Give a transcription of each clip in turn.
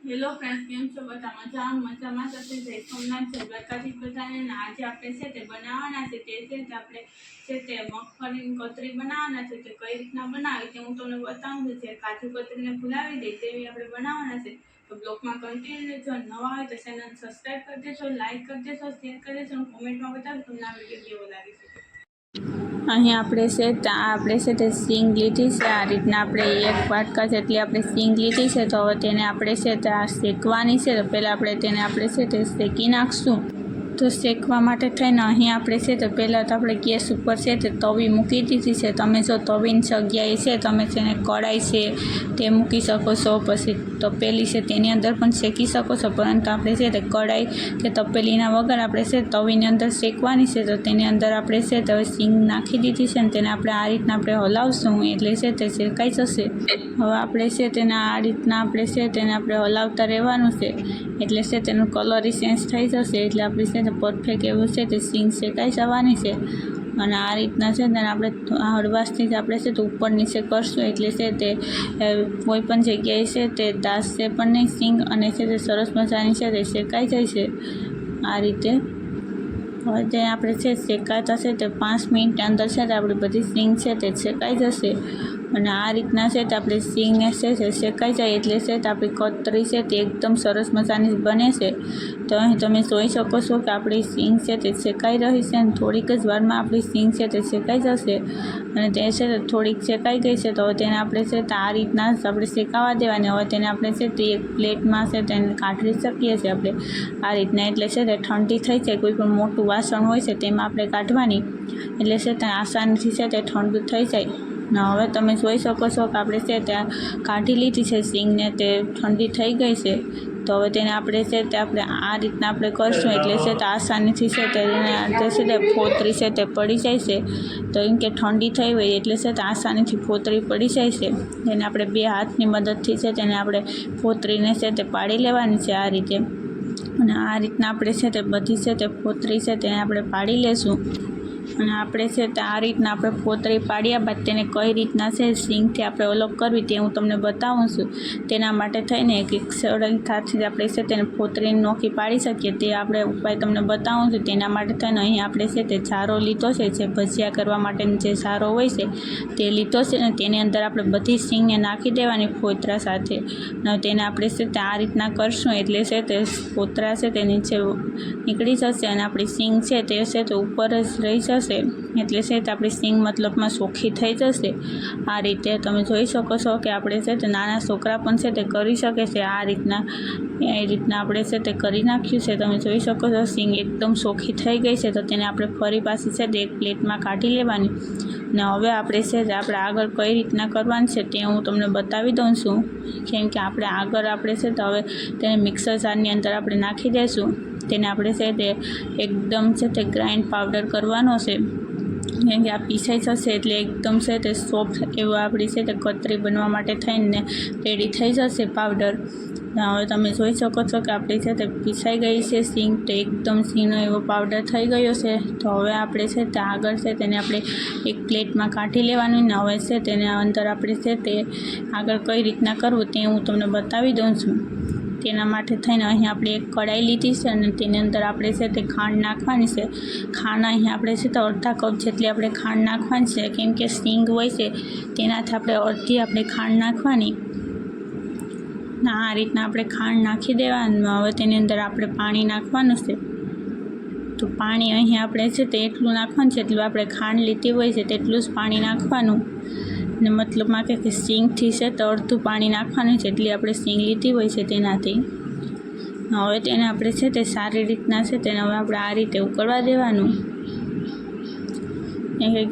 Hello friends, કેમ છો બધા? મજામાં થશે. જય સોમનાથ, જય દ્વારકાધીશ બધાને. આજે આપણે છે તે બનાવવાના છે તે છે તે આપણે છે તે મગફળીની કતરી બનાવવાના છે. તે કઈ રીતના બનાવી તે હું તમને બતાવું છું. જે કાજુ કતરીને ફુલાવી દે તેવી આપણે બનાવવાના છે. તો બ્લોગમાં કન્ટિન્યુ રહેજો. નવા હોય તો ચેનલ સબસ્ક્રાઈબ કરી દેજો, લાઈક કરી દેજો, શેર કરી દેજો અને કોમેન્ટમાં બતાવો તમને આ વિડીયો કેવો લાગે છે. અહીં આપણે છે તે સિંગ લીધી છે. આ રીતના આપણે એક વાટકા જેટલી આપણે સિંગ લીધી છે. તો હવે તેને આપણે છે તે આ શેકવાની છે. તો પહેલાં આપણે તેને છે તે શેકી નાખશું. તો શેકવા માટે થઈને અહીં આપણે છે તો પહેલાં તો આપણે ગેસ ઉપર છે તે તવી મૂકી દીધી છે. તમે જો તવીની જગ્યાએ છે તમે તેને કઢાઈ છે તે મૂકી શકો છો. પછી તપેલી છે તેની અંદર પણ શેકી શકો છો. પરંતુ આપણે છે તે કઢાઈ કે તપેલીના વગર આપણે છે તવીની અંદર શેકવાની છે. તો તેની અંદર આપણે છે તો સિંગ નાખી દીધી છે ને તેને આપણે આ રીતના આપણે હલાવશું એટલે છે તે શેકાઈ જશે. હવે આપણે છે તેને આ રીતના આપણે છે તેને આપણે હલાવતા રહેવાનું છે એટલે છે તેનું કલર ચેન્જ થઈ જશે. એટલે આપણે છે પરફેક્ટ એવું છે તે સિંગ શેકાઈ જવાની છે. અને આ રીતના છે તેને આપણે હળવાશથી જ આપણે છે તો ઉપર નીચે કરશું એટલે છે તે કોઈ પણ જગ્યાએ છે તે દાસશે પણ નહીં સિંગ અને છે તે સરસ મજાની છે તે શેકાઈ જાય છે. આ રીતે હવે તે આપણે છે શેકાતા છે તે 5 મિનિટ અંદર છે તે આપણી બધી સિંગ છે તે શેકાઈ જશે. અને આ રીતના છે તે આપણી સિંગ છે તે શેકાઈ જાય એટલે છે તે આપણી કતરી છે તે એકદમ સરસ મજાની બને છે. તો અહીં તમે જોઈ શકો છો કે આપણી સિંગ છે તે શેકાઈ રહી છે અને થોડીક જ વારમાં આપણી સિંગ છે તે શેકાઈ જશે. અને તે છે તે થોડીક શેકાઈ ગઈ છે. તો હવે તેને આપણે છે તે આ રીતના જ આપણે શેકાવા દેવાની. હવે તેને આપણે છે તે એક પ્લેટમાં છે તેને કાઢી શકીએ છીએ આપણે આ રીતના. એટલે છે તે ઠંડી થઈ જાય. કોઈ પણ મોટું વાસણ હોય છે તેમાં આપણે કાઢવાની એટલે છે તે આસાનીથી છે તે ઠંડુ થઈ જાય. ને હવે તમે જોઈ શકો છો કે આપણે છે ત્યાં કાઢી લીધી છે સિંગને તે ઠંડી થઈ ગઈ છે. તો હવે તેને આપણે છે તે આપણે આ રીતના આપણે કરશું એટલે છે તે આસાનીથી છે તે ફોતરી છે તે પડી જાય છે. તો એમ કે ઠંડી થઈ હોય એટલે છે તે આસાનીથી ફોતરી પડી જાય છે. તેને આપણે 2 હાથની મદદથી છે તેને આપણે ફોતરીને છે તે પાડી લેવાની છે આ રીતે. અને આ રીતના આપણે છે તે બધી છે તે ફોતરી છે તેને આપણે પાડી લેશું. અને આપણે છે તે આ રીતના આપણે ફોતરી પાડ્યા બાદ તેને કઈ રીતના છે સિંગથી આપણે અલગ કરવી તે હું તમને બતાવું છું. તેના માટે થઈને એક સરળતાથી આપણે છે તેને ફોતરીને નોખી પાડી શકીએ તે આપણે ઉપાય તમને બતાવું છું. તેના માટે થઈને અહીં આપણે છે તે જારો લીધો છે. જે ભજીયા કરવા માટેનો જે જારો હોય છે તે લીધો છે ને તેની અંદર આપણે બધી સિંગને નાખી દેવાની ફોતરા સાથે. અને તેને આપણે છે તે આ રીતના કરશું એટલે છે તે ફોતરા છે તે નીચે નીકળી જશે અને આપણી સિંગ છે તે છે તે ઉપર જ રહી જશે. એટલે છે તે આપણી સિંગ મતલબમાં ચોખ્ખી થઈ જશે. આ રીતે તમે જોઈ શકો છો કે આપણે છે તે નાના છોકરા પણ છે તે કરી શકે છે. આ રીતના આપણે છે તે કરી નાખ્યું છે. તમે જોઈ શકો છો સિંગ એકદમ ચોખ્ખી થઈ ગઈ છે. તો તેને આપણે ફરી પાછી છે તે એક પ્લેટમાં કાઢી લેવાની. ને હવે આપણે છે તે આપણે આગળ કઈ રીતના કરવાનું છે તે હું તમને બતાવી દઉં છું. કેમ કે આપણે આગળ આપણે છે તો હવે તેને મિક્સર જારની અંદર આપણે નાખી દઈશું. તેને આપણે છે તે એકદમ છે તે ગ્રાઇન્ડ પાવડર કરવાનો છે. કેમ કે આ પીસાઈ જશે એટલે એકદમ છે તે સોફ્ટ એવું આપણી છે તે કતરી બનવા માટે થઈને રેડી થઈ જશે પાવડર. હવે તમે જોઈ શકો છો કે આપણી છે તે પીસાઈ ગઈ છે સિંગ. તો એકદમ ઝીણો એવો પાવડર થઈ ગયો છે. તો હવે આપણે છે તે આગળ છે તેને આપણે એક પ્લેટમાં કાઢી લેવાનું. ને હવે છે તેને અંદર આપણે છે તે આગળ કઈ રીતના કરવું તે હું તમને બતાવી દઉં છું. તેના માટે થઈને અહીં આપણે એક કઢાઈ લીધી છે અને તેની અંદર આપણે છે તે ખાંડ નાખવાની છે. ખાંડ અહીં આપણે છે તો અડધા કપ જેટલી આપણે ખાંડ નાખવાની છે. કેમ કે સિંગ હોય છે તેનાથી આપણે અડધી આપણે ખાંડ નાખવાની. આ રીતના આપણે ખાંડ નાખી દેવાનું. હવે તેની અંદર આપણે પાણી નાખવાનું છે. તો પાણી અહીં આપણે છે તે એટલું નાખવાનું છે એટલું આપણે ખાંડ લીધી હોય છે તેટલું જ પાણી નાખવાનું. ને મતલબમાં કે સિંગથી છે તો અડધું પાણી નાખવાનું છે એટલી આપણે સિંગ લીધી હોય છે તેનાથી. હવે તેને આપણે છે તે સારી રીતના છે તેને હવે આપણે આ રીતે ઉકળવા દેવાનું.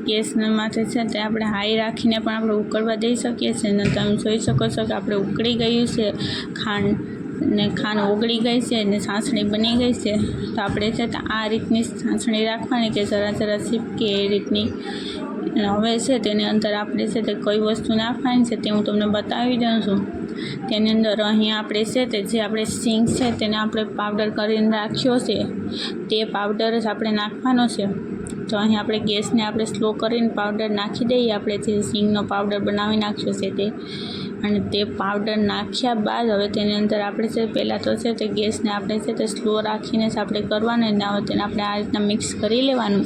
ગેસના માથે છે તે આપણે હાઈ રાખીને પણ આપણે ઉકળવા દઈ શકીએ છીએ. અને તમે જોઈ શકો છો કે આપણે ઉકળી ગયું છે ખાંડ ઓગળી ગઈ છે અને છાસણી બની ગઈ છે. તો આપણે છે તો આ રીતની છાસણી રાખવાની કે જરા છીપકે એ રીતની. અને હવે છે તેની અંદર આપણે છે તે કઈ વસ્તુ નાખવાની છે તે હું તમને બતાવી દઉં છું. તેની અંદર અહીં આપણે છે તે જે આપણે સિંગ છે તેને આપણે પાવડર કરીને રાખ્યો છે તે પાવડર જ આપણે નાખવાનો છે. તો અહીં આપણે ગેસને આપણે સ્લો કરીને પાવડર નાખી દઈએ. આપણે જે સિંગનો પાવડર બનાવી નાખ્યો છે તે અને તે પાવડર નાખ્યા બાદ હવે તેની અંદર આપણે છે પહેલાં તો છે તે ગેસને આપણે છે તે સ્લો રાખીને જ આપણે કરવાનું, અને હવે તેને આપણે આ રીતના મિક્સ કરી લેવાનું.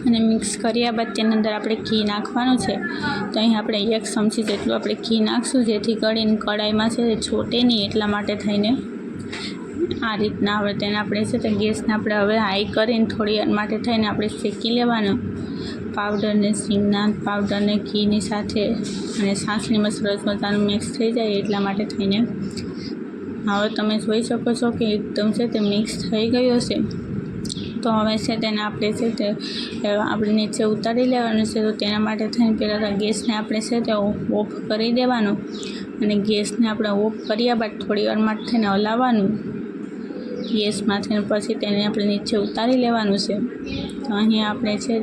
અને મિક્સ કર્યા બાદ તેની અંદર આપણે ઘી નાખવાનું છે. તો અહીં આપણે 1 ચમચી જેટલું આપણે ઘી નાખશું, જેથી કરીને કઢાઈમાં છે તે છોટે નહીં, એટલા માટે થઈને આ રીતના હવે તેને આપણે છે તે ગેસને આપણે હવે હાઈ કરીને થોડી વાર માટે થઈને આપણે શેકી લેવાનું. પાવડરને સિંગના પાવડરને ઘીની સાથે અને સાસણીમાં સરસ મજાનું મિક્સ થઈ જાય એટલા માટે થઈને હવે તમે જોઈ શકો છો કે એકદમ છે તે મિક્સ થઈ ગયું હશે. તો હવે છે તેને આપણે છે તે આપણે નીચે ઉતારી લેવાનું છે. તો તેના માટે થઈને પહેલાં ગેસને આપણે છે તે ઓફ કરી દેવાનું, અને ગેસને આપણે ઓફ કર્યા બાદ થોડી વાર માટે થઈને હલાવવાનું ગેસમાંથી, પછી તેને આપણે નીચે ઉતારી લેવાનું છે. તો અહીં આપણે છે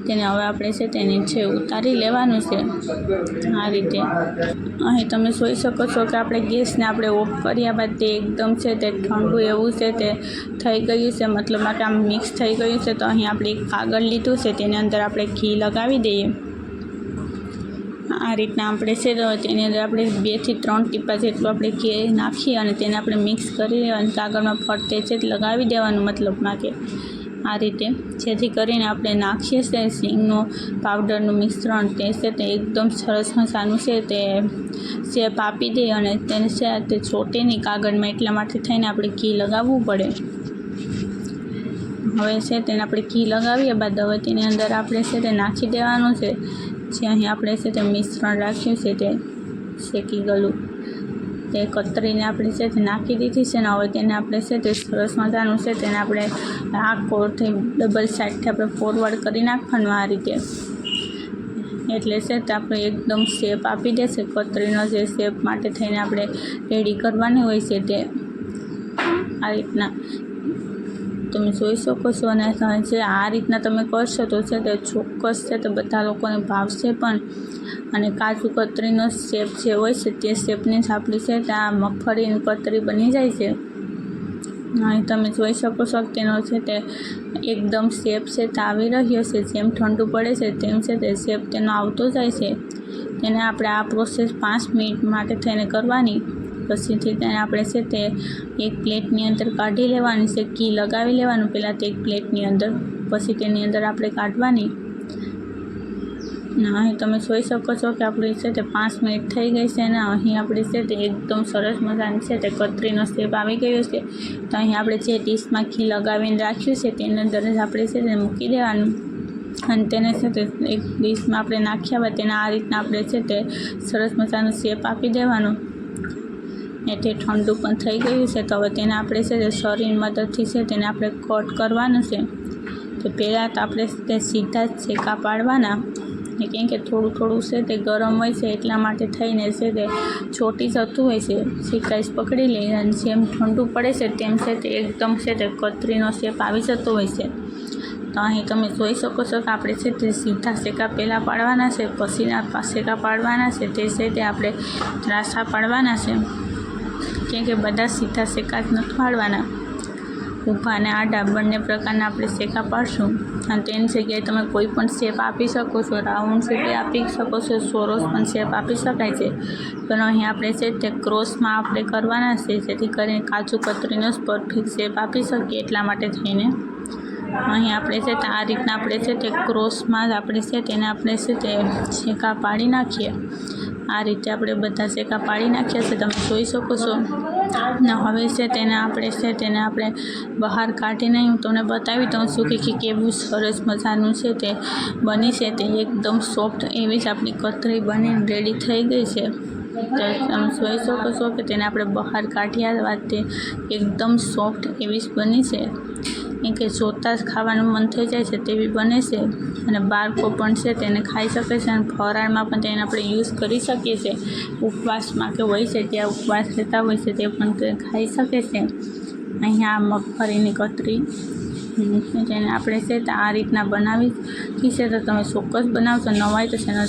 તેને હવે આપણે છે તે નીચે ઉતારી લેવાનું છે આ રીતે. અહીં તમે જોઈ શકો છો કે આપણે ગેસને આપણે ઓફ કર્યા બાદ તે એકદમ છે તે ઠંડુ એવું છે તે થઈ ગયું છે, મતલબમાં કે આમ મિક્સ થઈ ગયું છે. તો અહીં આપણે એક કાગળ લીધું છે, તેની અંદર આપણે ઘી લગાવી દઈએ આ રીતના. આપણે છે તો તેની અંદર આપણે 2 થી 3 ટીપા જેટલું આપણે ઘી નાખી અને તેને આપણે મિક્સ કરી અને કાગળમાં ફરતે છે લગાવી દેવાનું, મતલબમાં કે આ રીતે, જેથી કરીને આપણે નાખીએ છીએ સિંગનું પાવડરનું મિશ્રણ તે છે તે એકદમ સરસ મજાનું છે તે શેપ આપી દે અને તેને છે તે ચોટે નહીં કાગળમાં, એટલા માટે થઈને આપણે ઘી લગાવવું પડે. હવે છે તેને આપણે ઘી લગાવ્યા બાદ હવે તેની અંદર આપણે છે તે નાખી દેવાનું છે જે અહીં આપણે છે તે મિશ્રણ રાખ્યું છે તે શેકી ગયેલું, તે કતરીને આપણે છે તે નાખી દીધી છે. ને હવે તેને આપણે છે તે સરસ મજાનું છે તેને આપણે આ કોરથી ડબલ સાઈડથી આપણે ફોરવર્ડ કરી નાખવાનું આ રીતે, એટલે છે તે આપણે એકદમ શેપ આપી દેશે. કતરીનો જે શેપ માટે થઈને આપણે રેડી કરવાની હોય છે તે આ રીતના તમે જોઈ શકો છો. અને જે આ રીતના તમે કરશો તો છે તે ચોક્કસ છે તે બધા લોકોને ભાવશે પણ. અને કાજુ કતરીનો શેપ જે હોય છે તે શેપની જ આપણી છે તે આ મગફળીની કતરી બની જાય છે. અહીં તમે જોઈ શકો છો કે તેનો છે તે એકદમ શેપ છે તે આવી રહ્યો છે. જેમ ઠંડુ પડે છે તેમ છે તે શેપ તેનો આવતો જાય છે. તેને આપણે આ પ્રોસેસ 5 મિનિટ માટે થઈને કરવાની. પછીથી તેને આપણે છે તે એક પ્લેટની અંદર કાઢી લેવાની છે. ઘી લગાવી લેવાનું પહેલાં તે એક પ્લેટની અંદર, પછી તેની અંદર આપણે કાઢવાની. અહીં તમે જોઈ શકો છો કે આપણી છે તે 5 મિનિટ થઈ ગઈ છે અને અહીં આપણી છે તે એકદમ સરસ મજાની છે તે કતરીનો શેપ આવી ગયો છે. તો અહીં આપણે જે ડીશમાં ઘી લગાવીને રાખ્યું છે તેની અંદર જ આપણે છે તે મૂકી દેવાનું અને તેને છે તે એક ડીશમાં આપણે નાખ્યા બાદ તેને આ રીતના આપણે છે તે સરસ મજાનો શેપ આપી દેવાનો. ને તે ઠંડુ પણ થઈ ગયું છે. તો હવે તેને આપણે છે તે છરીની મદદથી છે તેને આપણે કટ કરવાનું છે. તો પહેલાં તો આપણે તે સીધા જ શેકા પાડવાના, કેમ કે થોડું થોડું છે તે ગરમ હોય છે એટલા માટે થઈને છે તે ચોટી જતું હોય છે, શેકાઈશ પકડી લે અને જેમ ઠંડુ પડે છે તેમ છે તે એકદમ છે તે કતરીનો શેપ આવી જતો હોય છે. તો અહીં તમે જોઈ શકો છો કે આપણે છે તે સીધા શેકા પહેલાં પાડવાના છે, પછીના શેકા પાડવાના છે તે છે તે આપણે ત્રાસા પાડવાના છે. કેમ કે બધા સીધા શેકા જ નથી પાડવાના, ઊભા અને આડા બંને પ્રકારના આપણે શેકા પાડશું. અને તેની જગ્યાએ તમે કોઈ પણ શેપ આપી શકો છો, રાઉન્ડ શેપ આપી શકો છો, ચોરસ પણ શેપ આપી શકાય છે. પણ અહીં આપણે છે તે ક્રોસમાં આપણે કરવાના છે, જેથી કરીને કાજુ કતરીનો જ પરફેક્ટ શેપ આપી શકીએ. એટલા માટે થઈને અહીં આપણે છે તે આ રીતના આપણે છે તે ક્રોસમાં જ આપણે છે તેને આપણે છે તે શેકા પાડી નાખીએ. આ રીતે આપણે બધા શેકા પાડી નાખ્યા છે, તમે જોઈ શકો છો. ને હવે છે તેને આપણે બહાર કાઢીને હું તમને બતાવી દઉં છું કે કેવું સરસ મજાનું છે તે બની છે. તે એકદમ સોફ્ટ એવી જ આપણી કતરી બનીને રેડી થઈ ગઈ છે. તો તમે જોઈ શકો છો કે તેને આપણે બહાર કાઢ્યા બાદ તે એકદમ સોફ્ટ એવી જ બની છે. કેમ કે જોતાં જ ખાવાનું મન થઈ જાય છે તેવી બને છે. અને બાળકો પણ છે તેને ખાઈ શકે છે અને ફરાળમાં પણ તેને આપણે યુઝ કરી શકીએ છીએ. ઉપવાસમાં કે હોય છે ત્યાં ઉપવાસ લેતા હોય છે તે પણ તે ખાઈ શકે છે. અહીંયા મગફળીની કતરી જેને આપણે છે તે આ રીતના બનાવી છે. તો તમે ચોક્કસ બનાવશો. નવાય તો ચેનલ